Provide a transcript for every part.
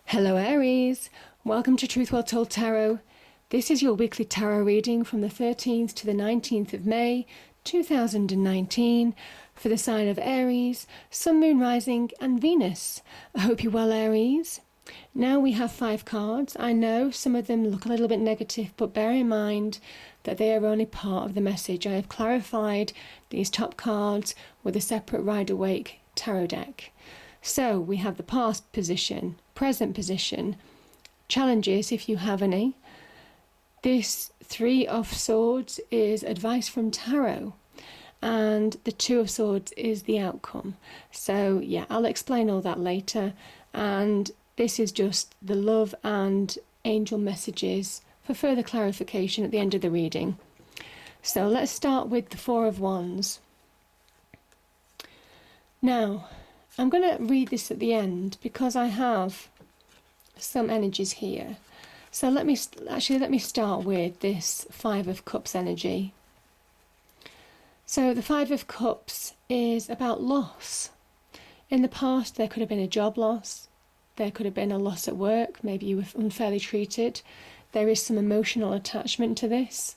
Hello Aries, welcome to Truth Well Told Tarot. This is your weekly tarot reading from the 13th to the 19th of May 2019 for the sign of Aries, Sun, Moon, Rising and Venus. I hope you're well, Aries. Now we have 5 cards. I know some of them look a little bit negative, but bear in mind that they are only part of the message. I have clarified these top cards with a separate Rider-Waite tarot deck. So we have the past position, present position, challenges if you have any. This 3 of Swords is advice from tarot, and the 2 of Swords is the outcome. So yeah, I'll explain all that later, and this is just the love and angel messages for further clarification at the end of the reading. So let's start with the 4 of Wands. Now, I'm going to read this at the end because I have some energies here. So let me start with this 5 of Cups energy. So the 5 of Cups is about loss. In the past, there could have been a job loss. There could have been a loss at work. Maybe you were unfairly treated. There is some emotional attachment to this.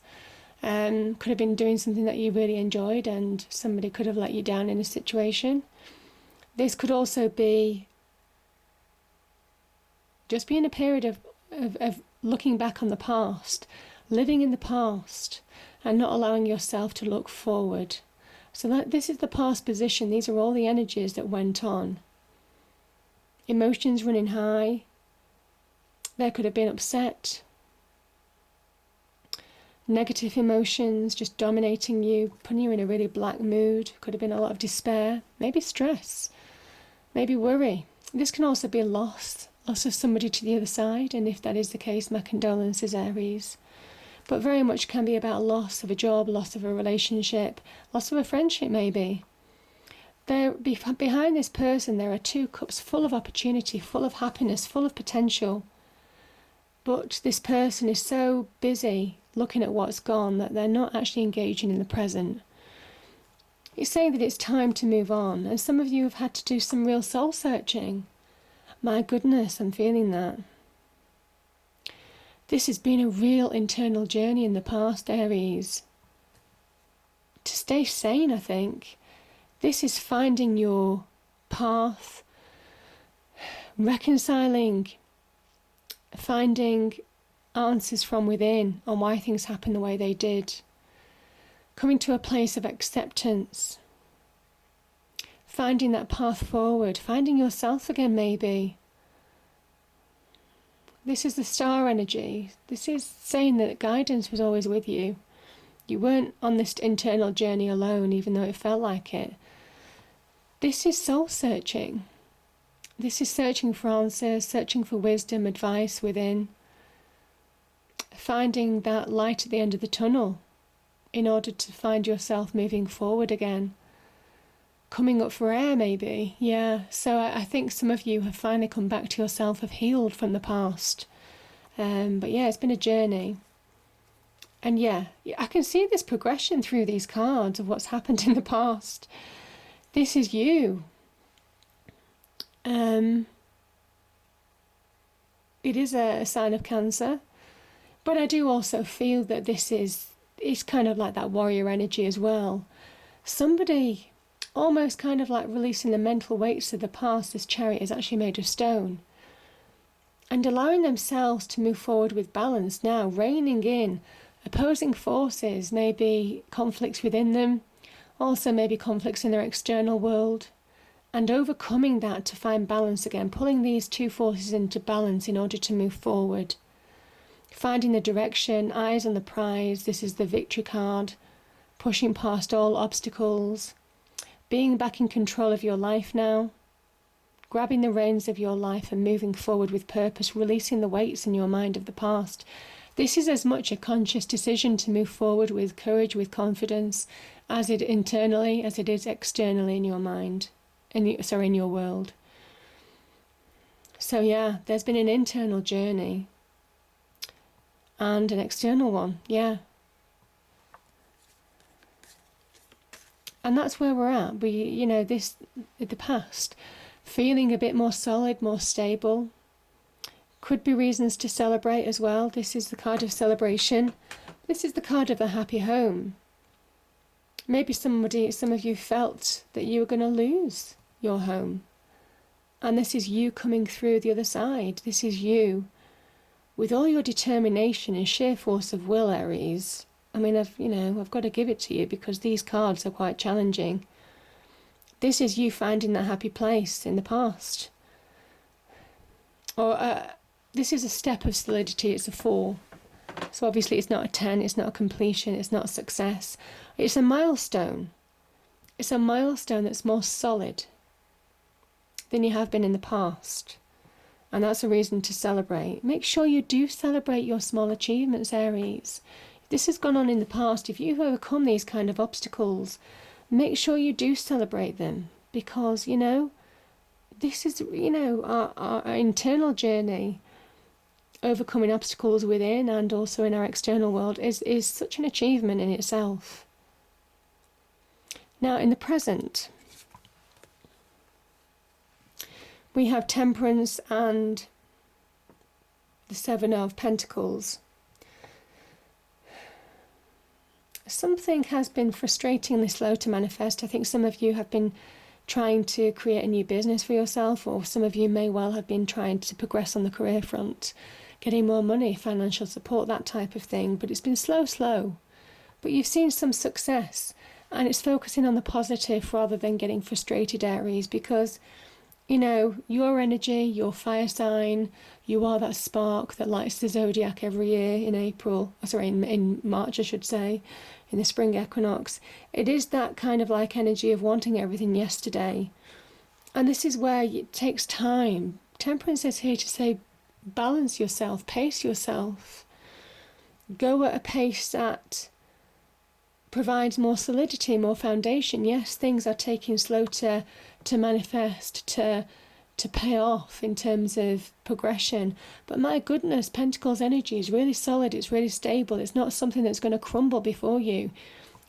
Could have been doing something that you really enjoyed and somebody could have let you down in a situation. This could also be just being a period of looking back on the past, living in the past, and not allowing yourself to look forward. So this is the past position. These are all the energies that went on. Emotions running high. There could have been upset. Negative emotions just dominating you, putting you in a really black mood. Could have been a lot of despair, maybe stress. Maybe worry. This can also be loss of somebody to the other side, and if that is the case, my condolences, Aries. But very much can be about loss of a job, loss of a relationship, loss of a friendship maybe. Behind this person there are 2 cups full of opportunity, full of happiness, full of potential. But this person is so busy looking at what's gone that they're not actually engaging in the present. It's saying that it's time to move on, and some of you have had to do some real soul searching. My goodness, I'm feeling that. This has been a real internal journey in the past, Aries. To stay sane, I think. This is finding your path, reconciling, finding answers from within on why things happen the way they did. Coming to a place of acceptance, finding that path forward, finding yourself again maybe. This is the star energy. This is saying that guidance was always with you. You weren't on this internal journey alone, even though it felt like it. This is soul searching. This is searching for answers, searching for wisdom, advice within. Finding that light at the end of the tunnel, in order to find yourself moving forward again. Coming up for air maybe, yeah. So I think some of you have finally come back to yourself, have healed from the past. But yeah, it's been a journey. And yeah, I can see this progression through these cards of what's happened in the past. This is you. It is a sign of Cancer. But I do also feel that this is kind of like that warrior energy as well. Somebody almost kind of like releasing the mental weights of the past. This Chariot is actually made of stone. And allowing themselves to move forward with balance now, reining in opposing forces, maybe conflicts within them, also maybe conflicts in their external world, and overcoming that to find balance again, pulling these 2 forces into balance in order to move forward. Finding the direction, eyes on the prize. This is the victory card. Pushing past all obstacles. Being back in control of your life now. Grabbing the reins of your life and moving forward with purpose. Releasing the weights in your mind of the past. This is as much a conscious decision to move forward with courage, with confidence, as it internally as it is externally in your mind. In your world. So yeah, there's been an internal journey. And an external one, yeah. And that's where we're at. The past, feeling a bit more solid, more stable, Could be reasons to celebrate as well. This is the card of celebration. This is the card of the happy home. Maybe some of you felt that you were going to lose your home. And this is you coming through the other side. This is you with all your determination and sheer force of will, Aries. I mean, I've got to give it to you because these cards are quite challenging. This is you finding that happy place in the past. Or this is a step of solidity. It's a 4. So obviously it's not a 10. It's not a completion. It's not a success. It's a milestone. It's a milestone that's more solid than you have been in the past. And that's a reason to celebrate. Make sure you do celebrate your small achievements, Aries. If this has gone on in the past, if you've overcome these kind of obstacles, make sure you do celebrate them. Because, this is, our internal journey, overcoming obstacles within and also in our external world is such an achievement in itself. Now, in the present, we have Temperance and the 7 of Pentacles. Something has been frustratingly slow to manifest. I think some of you have been trying to create a new business for yourself, or some of you may well have been trying to progress on the career front, getting more money, financial support, that type of thing. But it's been slow. But you've seen some success, and it's focusing on the positive rather than getting frustrated, Aries, because your energy, your fire sign, you are that spark that lights the zodiac every year in March, I should say, in the spring equinox. It is that kind of like energy of wanting everything yesterday. And this is where it takes time. Temperance is here to say, balance yourself, pace yourself. Go at a pace that provides more solidity, more foundation. Yes, things are taking slow to manifest, to pay off in terms of progression. But my goodness, Pentacles energy is really solid, it's really stable. It's not something that's going to crumble before you.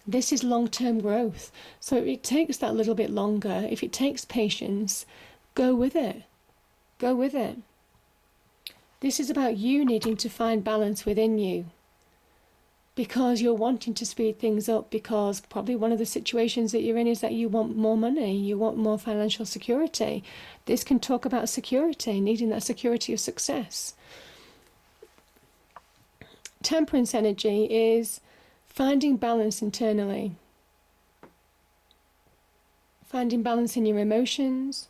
This is long-term growth. So it takes that little bit longer. If it takes patience, go with it. Go with it. This is about you needing to find balance within you, because you're wanting to speed things up, because probably one of the situations that you're in is that you want more money, you want more financial security. This can talk about security, needing that security of success. Temperance energy is finding balance internally, finding balance in your emotions,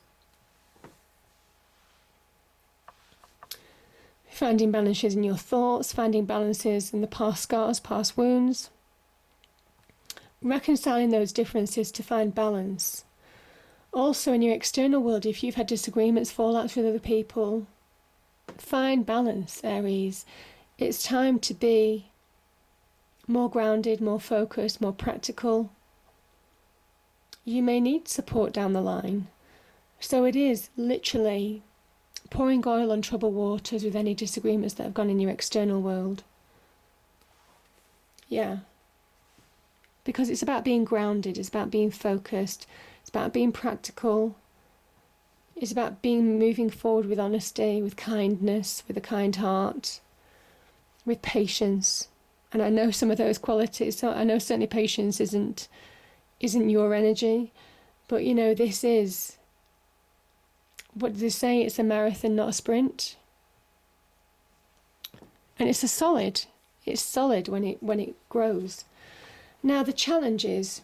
finding balances in your thoughts, finding balances in the past scars, past wounds. Reconciling those differences to find balance. Also in your external world, if you've had disagreements, fallouts with other people, find balance, Aries. It's time to be more grounded, more focused, more practical. You may need support down the line. So it is literally pouring oil on troubled waters with any disagreements that have gone in your external world. Yeah. Because it's about being grounded, it's about being focused, it's about being practical, it's about moving forward with honesty, with kindness, with a kind heart, with patience. And I know some of those qualities, so I know certainly patience isn't your energy, but this is, what do they say? It's a marathon, not a sprint. And it's solid when it grows. Now the challenges.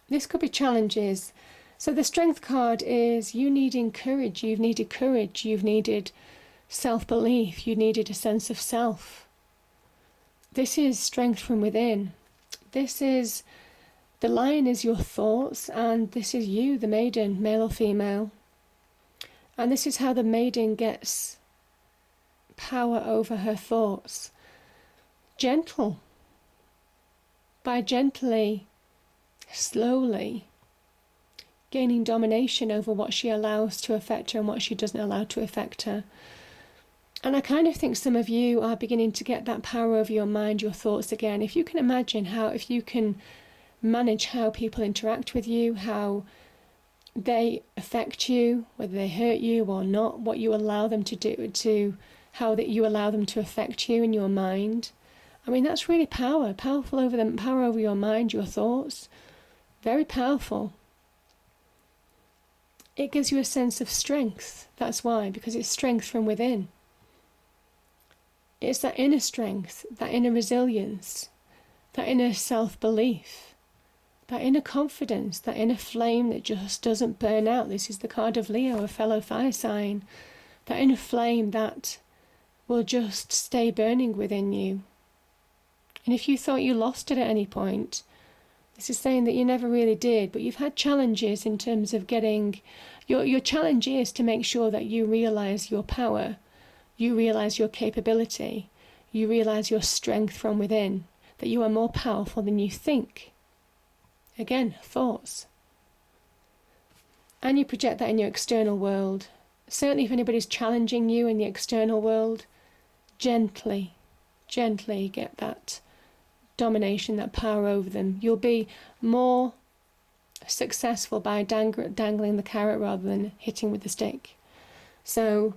This could be challenges. So the Strength card is you needing courage. You've needed courage. You've needed self-belief. You needed a sense of self. This is strength from within. This is, the lion is your thoughts, and this is you, the maiden, male or female. And this is how the maiden gets power over her thoughts. Gentle. By gently, slowly gaining domination over what she allows to affect her and what she doesn't allow to affect her. And I kind of think some of you are beginning to get that power over your mind, your thoughts again. If you can imagine if you can manage how people interact with you, how they affect you, whether they hurt you or not, what you allow them to do, to how that you allow them to affect you in your mind. I mean, that's really powerful over them, power over your mind, your thoughts. Very powerful. It gives you a sense of strength. That's why, because it's strength from within. It's that inner strength, that inner resilience, that inner self-belief, that inner confidence, that inner flame that just doesn't burn out. This is the card of Leo, a fellow fire sign. That inner flame that will just stay burning within you. And if you thought you lost it at any point, this is saying that you never really did, but you've had challenges in terms of getting... Your challenge is to make sure that you realise your power, you realise your capability, you realise your strength from within, that you are more powerful than you think. Again, thoughts. And you project that in your external world. Certainly if anybody's challenging you in the external world, gently get that domination, that power over them. You'll be more successful by dangling the carrot rather than hitting with the stick. So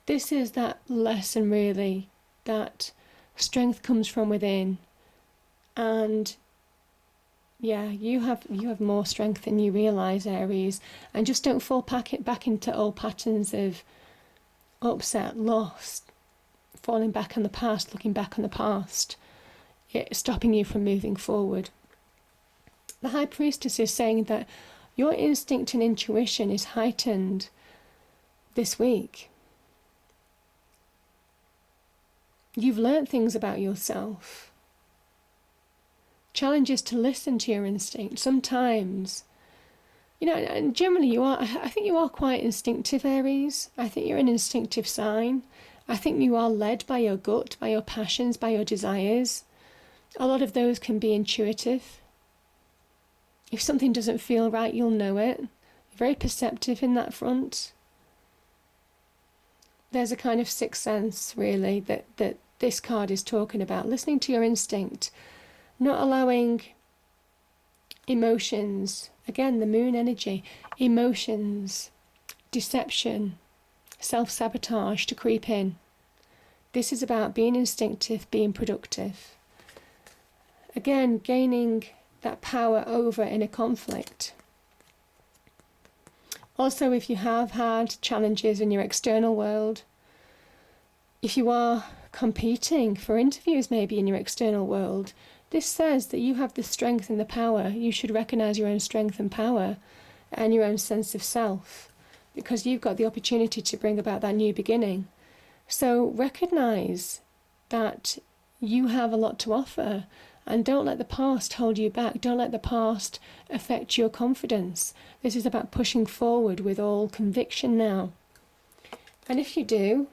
this is that lesson, really, that strength comes from within, and yeah, you have more strength than you realise, Aries, and just don't fall back into old patterns of upset, lost, falling back on the past, looking back on the past, stopping you from moving forward. The High Priestess is saying that your instinct and intuition is heightened this week. You've learnt things about yourself. Challenge is to listen to your instinct. Sometimes, and generally I think you are quite instinctive, Aries. I think you're an instinctive sign. I think you are led by your gut, by your passions, by your desires. A lot of those can be intuitive. If something doesn't feel right, you'll know it. You're very perceptive in that front. There's a kind of sixth sense, really, that this card is talking about. Listening to your instinct, not allowing emotions, again, the moon energy, emotions, deception, self-sabotage to creep in. This is about being instinctive, being productive. Again, gaining that power over in a conflict. Also, if you have had challenges in your external world, if you are competing for interviews maybe in your external world, this says that you have the strength and the power. You should recognise your own strength and power and your own sense of self, because you've got the opportunity to bring about that new beginning. So recognise that you have a lot to offer. And don't let the past hold you back. Don't let the past affect your confidence. This is about pushing forward with all conviction now. And if you do,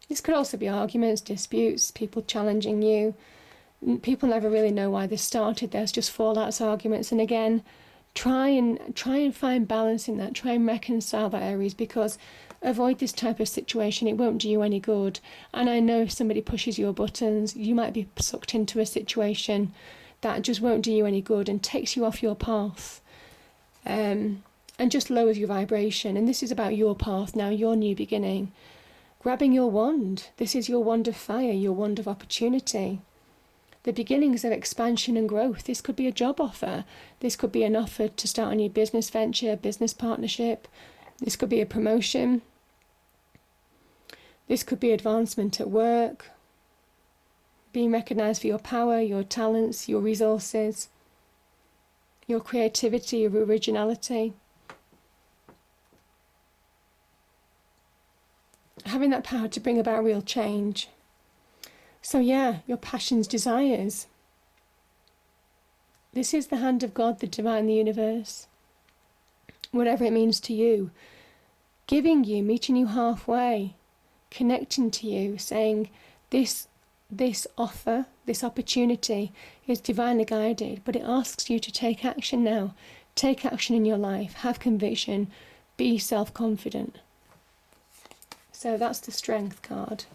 this could also be arguments, disputes, people challenging you. People never really know why this started. There's just fallouts, arguments. And again, try and find balance in that. Try and reconcile that, Aries, because avoid this type of situation. It won't do you any good. And I know if somebody pushes your buttons, you might be sucked into a situation that just won't do you any good and takes you off your path, and just lowers your vibration. And this is about your path now, your new beginning. Grabbing your wand. This is your wand of fire, your wand of opportunity. The beginnings of expansion and growth. This could be a job offer. This could be an offer to start a new business venture, business partnership. This could be a promotion. This could be advancement at work. Being recognised for your power, your talents, your resources, your creativity, your originality. Having that power to bring about real change. So yeah, your passions, desires. This is the hand of God, the divine, the universe. Whatever it means to you. Giving you, meeting you halfway. Connecting to you, saying this offer, this opportunity is divinely guided, but it asks you to take action now. Take action in your life. Have conviction. Be self-confident. So that's the Strength card.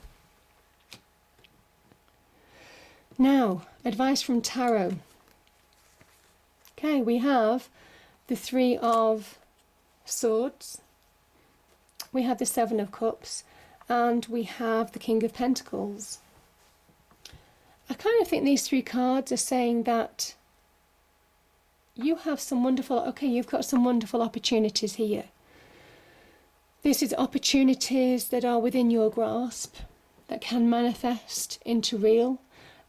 Now, advice from Tarot. Okay, we have the Three of Swords, we have the Seven of Cups, and we have the King of Pentacles. I kind of think these three cards are saying that you have some wonderful, you've got some wonderful opportunities here. This is opportunities that are within your grasp, that can manifest into real,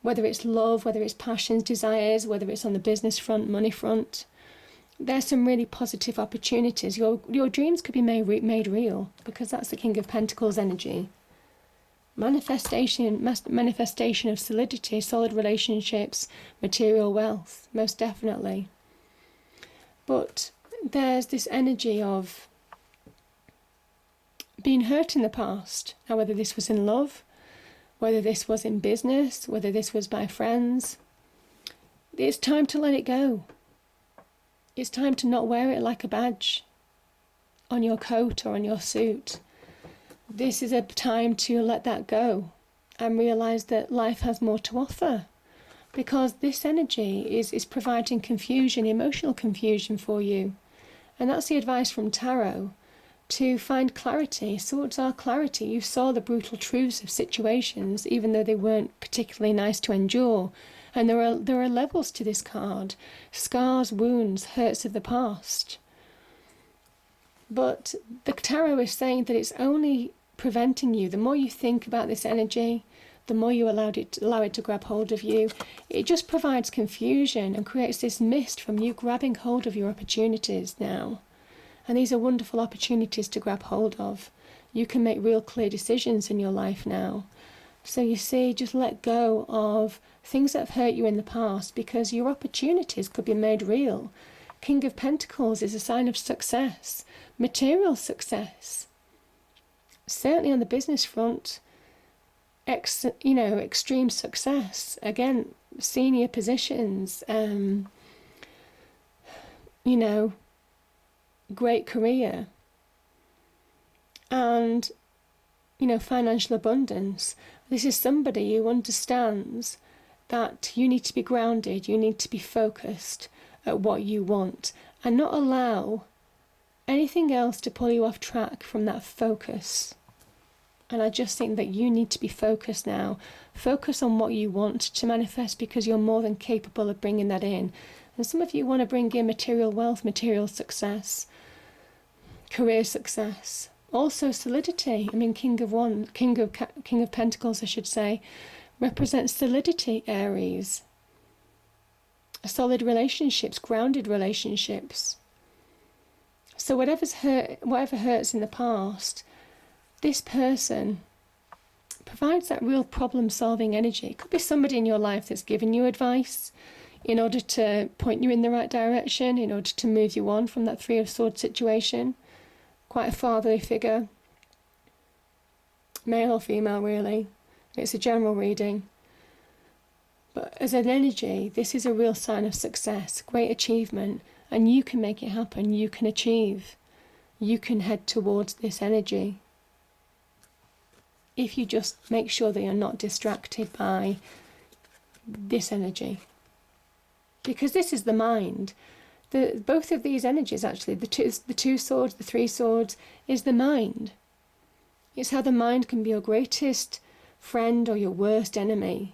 whether it's love, whether it's passions, desires, whether it's on the business front, money front. There's some really positive opportunities. Your dreams could be made real, because that's the King of Pentacles energy. Manifestation of solidity, solid relationships, material wealth, most definitely. But there's this energy of being hurt in the past. Now, whether this was in love, whether this was in business, whether this was by friends, it's time to let it go. It's time to not wear it like a badge on your coat or on your suit. This is a time to let that go and realise that life has more to offer, because this energy is providing confusion, emotional confusion for you. And that's the advice from Tarot, to find clarity. Swords are clarity. You saw the brutal truths of situations, even though they weren't particularly nice to endure. And there are levels to this card. Scars, wounds, hurts of the past. But the Tarot is saying that it's only preventing you. The more you think about this energy, the more you allow it to grab hold of you. It just provides confusion and creates this mist from you grabbing hold of your opportunities now. And these are wonderful opportunities to grab hold of. You can make real clear decisions in your life now. So you see, just let go of things that have hurt you in the past, because your opportunities could be made real. King of Pentacles is a sign of success, material success. Certainly on the business front, extreme success. Again, senior positions, great career, and financial abundance. This is somebody who understands that you need to be grounded, you need to be focused at what you want, and not allow anything else to pull you off track from that focus. And I just think that you need to be focused now. Focus on what you want to manifest, because you're more than capable of bringing that in. And some of you want to bring in material wealth, material success, career success. Also solidity. I mean, King of Pentacles, I should say, represents solidity, Aries. Solid relationships, grounded relationships. So whatever hurts in the past, this person provides that real problem-solving energy. It could be somebody in your life that's given you advice in order to point you in the right direction, in order to move you on from that Three of Swords situation. Quite a fatherly figure, male or female really. It's a general reading. But as an energy, this is a real sign of success, great achievement, and you can make it happen, you can achieve. You can head towards this energy. If you just make sure that you're not distracted by this energy. Because this is the mind. Both of these energies, actually, the two swords, the three swords, is the mind. It's how the mind can be your greatest friend or your worst enemy.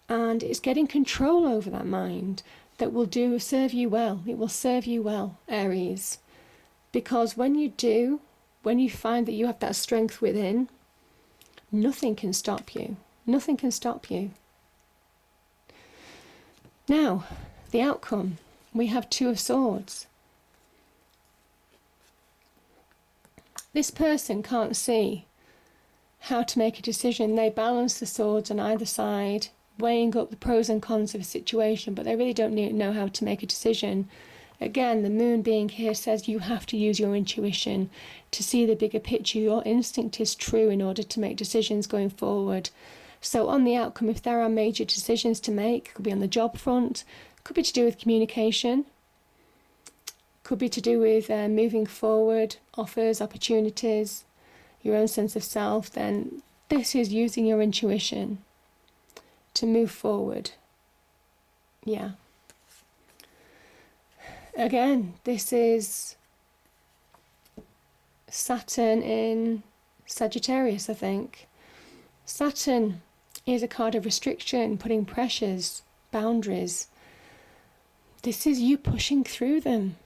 And it's getting control over that mind that will serve you well. It will serve you well, Aries. Because when you find that you have that strength within, nothing can stop you. Nothing can stop you. Now, the outcome. We have Two of Swords. This person can't see how to make a decision. They balance the swords on either side, weighing up the pros and cons of a situation, but they really don't know how to make a decision. Again, the moon being here says you have to use your intuition to see the bigger picture. Your instinct is true in order to make decisions going forward. So on the outcome, if there are major decisions to make, it could be on the job front, could be to do with communication, could be to do with moving forward, offers, opportunities, your own sense of self, then this is using your intuition to move forward. Yeah. again, this is Saturn in Sagittarius, I think. Saturn is a card of restriction, putting pressures, boundaries. This is you pushing through them.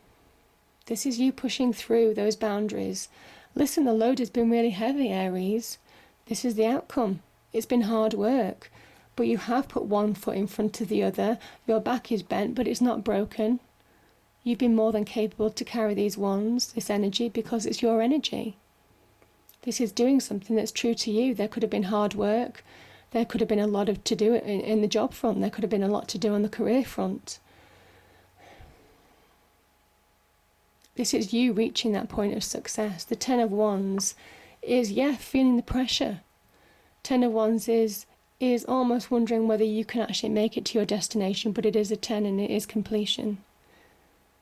This is you pushing through those boundaries. Listen, the load has been really heavy, Aries. This is the outcome. It's been hard work, but you have put one foot in front of the other. Your back is bent, but it's not broken. You've been more than capable to carry these wands, this energy, because it's your energy. This is doing something that's true to you. There could have been hard work. There could have been a lot to do in the job front. There could have been a lot to do on the career front. This is you reaching that point of success. The Ten of Wands is, feeling the pressure. Ten of Wands is almost wondering whether you can actually make it to your destination, but it is a 10 and it is completion.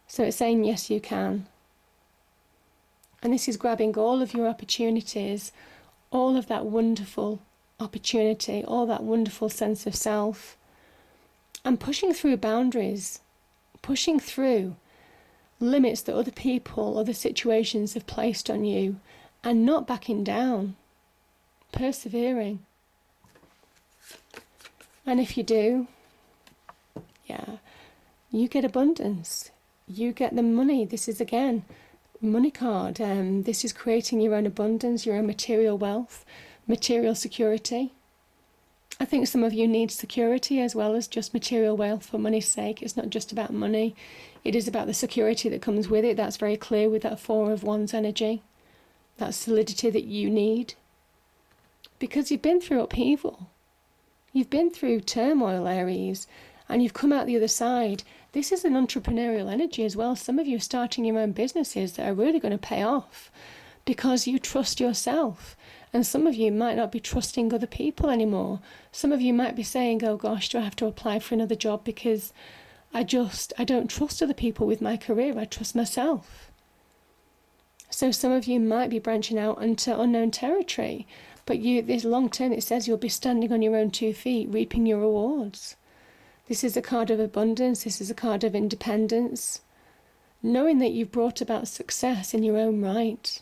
So it's saying, yes, you can. And this is grabbing all of your opportunities, all of that wonderful opportunity, all that wonderful sense of self, and pushing through boundaries, pushing through limits that other people, other situations have placed on you, and not backing down, persevering. And if you do, you get abundance. You get the money. This is, again, money card. This is creating your own abundance, your own material wealth, material security. I think some of you need security as well as just material wealth for money's sake. It's not just about money. It is about the security that comes with it. That's very clear with that Four of Wands energy. That solidity that you need. Because you've been through upheaval. You've been through turmoil, Aries, and you've come out the other side. This is an entrepreneurial energy as well. Some of you are starting your own businesses that are really going to pay off because you trust yourself. And some of you might not be trusting other people anymore. Some of you might be saying, oh gosh, do I have to apply for another job because I don't trust other people with my career. I trust myself. So some of you might be branching out into unknown territory. But this long term, it says you'll be standing on your own 2 feet, reaping your rewards. This is a card of abundance. This is a card of independence. Knowing that you've brought about success in your own right.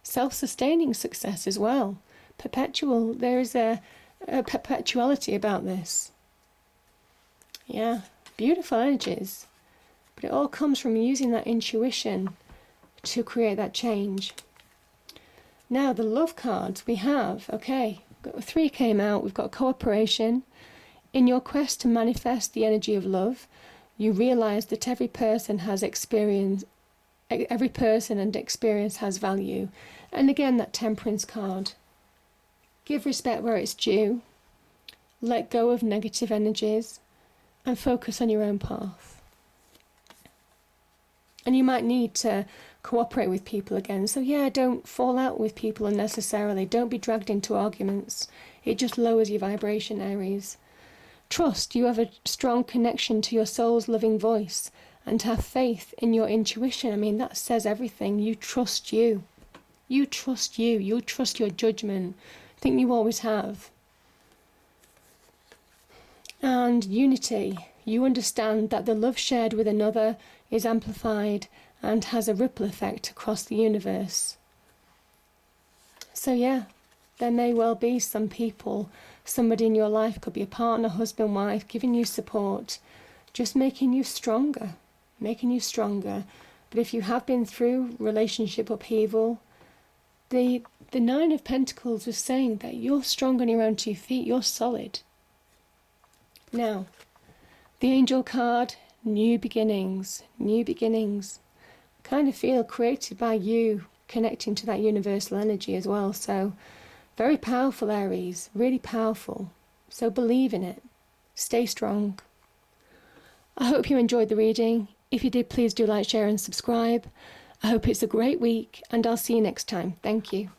Self-sustaining success as well. Perpetual. There is a perpetuality about this. Yeah, beautiful energies. But it all comes from using that intuition to create that change. Now, the love cards we have, got 3 came out. We've got cooperation. In your quest to manifest the energy of love, you realize that every person and experience has value. And again, that Temperance card. Give respect where it's due. Let go of negative energies and focus on your own path. And you might need to cooperate with people again. So don't fall out with people unnecessarily. Don't be dragged into arguments. It just lowers your vibration, Aries. Trust you have a strong connection to your soul's loving voice and have faith in your intuition. I mean, that says everything. You trust you. You trust you. You trust your judgment. I think you always have. And unity. You understand that the love shared with another is amplified and has a ripple effect across the universe. So there may well be some people, somebody in your life, could be a partner, husband, wife, giving you support, just making you stronger. But if you have been through relationship upheaval, the Nine of Pentacles was saying that you're strong on your own 2 feet, you're solid. Now, the Angel card, new beginnings. Kind of feel created by you, connecting to that universal energy as well. So, very powerful, Aries, really powerful. So believe in it. Stay strong. I hope you enjoyed the reading. If you did, please do like, share and subscribe. I hope it's a great week and I'll see you next time. Thank you.